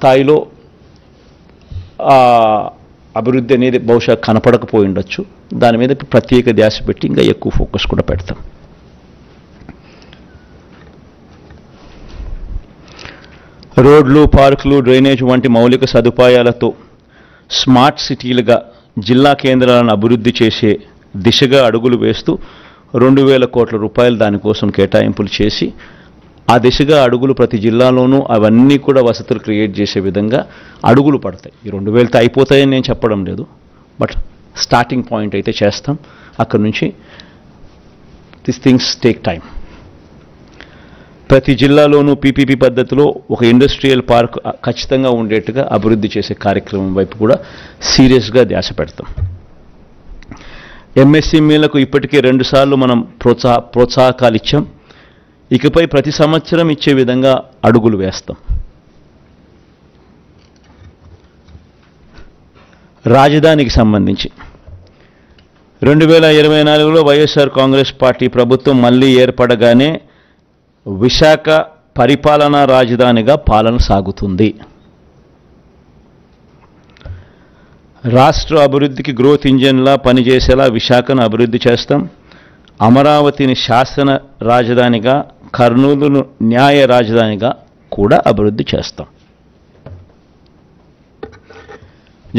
స్థాయిలో అభివృద్ధి అనేది బహుశా కనపడకపోయి ఉండొచ్చు. దాని మీద ప్రత్యేక ధ్యాస పెట్టి ఇంకా ఎక్కువ ఫోకస్ కూడా పెడతాం. రోడ్లు, పార్కులు, డ్రైనేజ్ వంటి మౌలిక సదుపాయాలతో స్మార్ట్ సిటీలుగా జిల్లా కేంద్రాలను అభివృద్ధి చేసే దిశగా అడుగులు వేస్తూ 2,000 కోట్ల రూపాయలు దానికోసం కేటాయింపులు చేసి ఆ దిశగా అడుగులు ప్రతి జిల్లాలోనూ అవన్నీ కూడా వసతులు క్రియేట్ చేసే విధంగా అడుగులు పడతాయి. ఈ 2,000తో అయిపోతాయని నేను చెప్పడం లేదు, బట్ స్టార్టింగ్ పాయింట్ అయితే చేస్తాం. అక్కడి నుంచి దిస్ థింగ్స్ టేక్ టైం. ప్రతి జిల్లాలోనూ పీపీపీ పద్ధతిలో ఒక ఇండస్ట్రియల్ పార్క్ ఖచ్చితంగా ఉండేట్టుగా అభివృద్ధి చేసే కార్యక్రమం వైపు కూడా సీరియస్గా ధ్యాస పెడతాం. ఎంఎస్ఎంఈలకు ఇప్పటికే 2 సార్లు మనం ప్రోత్సాహకాలు ఇచ్చాం. ఇకపై ప్రతి సంవత్సరం ఇచ్చే విధంగా అడుగులు వేస్తాం. రాజధానికి సంబంధించి 2024లో వైఎస్ఆర్ కాంగ్రెస్ పార్టీ ప్రభుత్వం మళ్ళీ ఏర్పడగానే విశాఖ పరిపాలనా రాజధానిగా పాలన సాగుతుంది. రాష్ట్ర అభివృద్ధికి గ్రోత్ ఇంజన్లా పనిచేసేలా విశాఖను అభివృద్ధి చేస్తాం. అమరావతిని శాసన రాజధానిగా, కర్నూలును న్యాయ రాజధానిగా కూడా అభివృద్ధి చేస్తాం.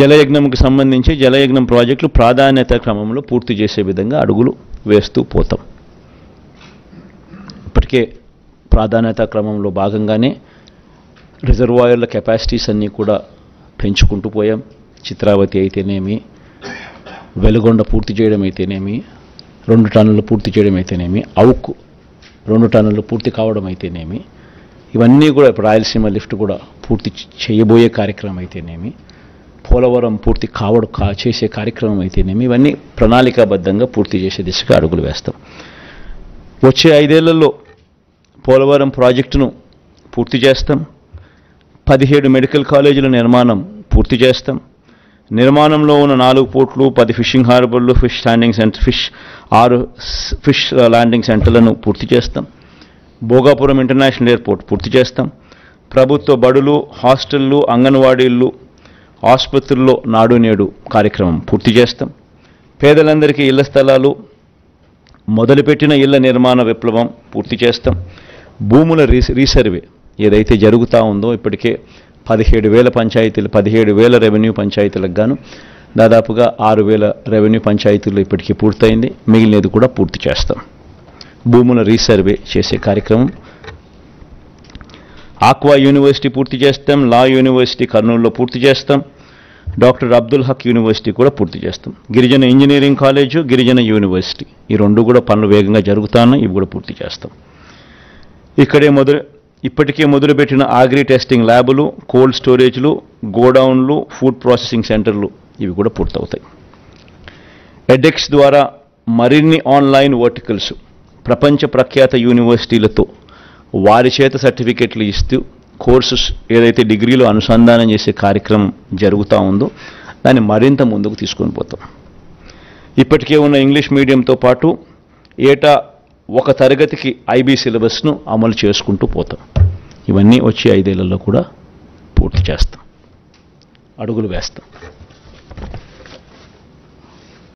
జలయజ్ఞంకి సంబంధించి జలయజ్ఞం ప్రాజెక్టులు ప్రాధాన్యత క్రమంలో పూర్తి చేసే విధంగా అడుగులు వేస్తూ పోతాం. ఇప్పటికే ప్రాధాన్యత క్రమంలో భాగంగానే రిజర్వాయర్ల కెపాసిటీస్ అన్నీ కూడా పెంచుకుంటూ పోయాం. చిత్రావతి అయితేనేమి, వెలుగొండ పూర్తి చేయడం అయితేనేమి, 2 టన్నులు పూర్తి చేయడం అయితేనేమి, అవుకు 2 టన్నులు పూర్తి కావడం అయితేనేమి, ఇవన్నీ కూడా ఇప్పుడు రాయలసీమ లిఫ్ట్ కూడా పూర్తి చేయబోయే కార్యక్రమం అయితేనేమి, పోలవరం పూర్తి చేసే కార్యక్రమం అయితేనేమి, ఇవన్నీ ప్రణాళికాబద్ధంగా పూర్తి చేసే దిశగా అడుగులు వేస్తాం. వచ్చే 5 ఏళ్లలో పోలవరం ప్రాజెక్టును పూర్తి చేస్తాం. 17 మెడికల్ కాలేజీల నిర్మాణం పూర్తి చేస్తాం. నిర్మాణంలో ఉన్న 4 పోర్ట్లు, 10 ఫిషింగ్ హార్బర్లు, ఫిష్ ల్యాండింగ్ సెంటర్లను పూర్తి చేస్తాం. భోగాపురం ఇంటర్నేషనల్ ఎయిర్పోర్ట్ పూర్తి చేస్తాం. ప్రభుత్వ బడులు, హాస్టళ్లు, అంగన్వాడీలు, ఆసుపత్రుల్లో నాడు నేడు కార్యక్రమం పూర్తి చేస్తాం. పేదలందరికీ ఇళ్ల స్థలాలు, మొదలుపెట్టిన ఇళ్ల నిర్మాణ విప్లవం పూర్తి చేస్తాం. భూముల రీసర్వే ఏదైతే జరుగుతూ ఉందో ఇప్పటికే 17,000 రెవెన్యూ పంచాయతీలకు గాను దాదాపుగా 6,000 రెవెన్యూ పంచాయతీలు ఇప్పటికీ పూర్తయింది. మిగిలినది కూడా పూర్తి చేస్తాం. భూముల రీసర్వే చేసే కార్యక్రమం. ఆక్వా యూనివర్సిటీ పూర్తి చేస్తాం. లా యూనివర్సిటీ కర్నూలులో పూర్తి చేస్తాం. డాక్టర్ అబ్దుల్ హక్ యూనివర్సిటీ కూడా పూర్తి చేస్తాం. గిరిజన ఇంజనీరింగ్ కాలేజు, గిరిజన యూనివర్సిటీ ఈ 2 కూడా పనులు వేగంగా జరుగుతున్నాయి. ఇవి కూడా పూర్తి చేస్తాం. ఇప్పటికే మొదలుపెట్టిన అగ్రి టెస్టింగ్ ల్యాబులు, కోల్డ్ స్టోరేజ్లు, గోడౌన్లు, ఫుడ్ ప్రాసెసింగ్ సెంటర్లు ఇవి కూడా పూర్తవుతాయి. ఎడెక్స్ ద్వారా మరిన్ని ఆన్లైన్ వర్టికల్స్ ప్రపంచ ప్రఖ్యాత యూనివర్సిటీలతో వారి చేత సర్టిఫికెట్లు ఇస్తూ కోర్సెస్ ఏదైతే డిగ్రీలో అనుసంధానం చేసే కార్యక్రమం జరుగుతూ ఉందో దాన్ని మరింత ముందుకు తీసుకొని పోతాం. ఇప్పటికే ఉన్న ఇంగ్లీష్ మీడియంతో పాటు ఏటా 1 తరగతికి ఐబీ సిలబస్ను అమలు చేసుకుంటూ పోతాం. ఇవన్నీ వచ్చే 5 ఏళ్లలో కూడా పూర్తి చేస్తాం. అడుగులు వేస్తాం.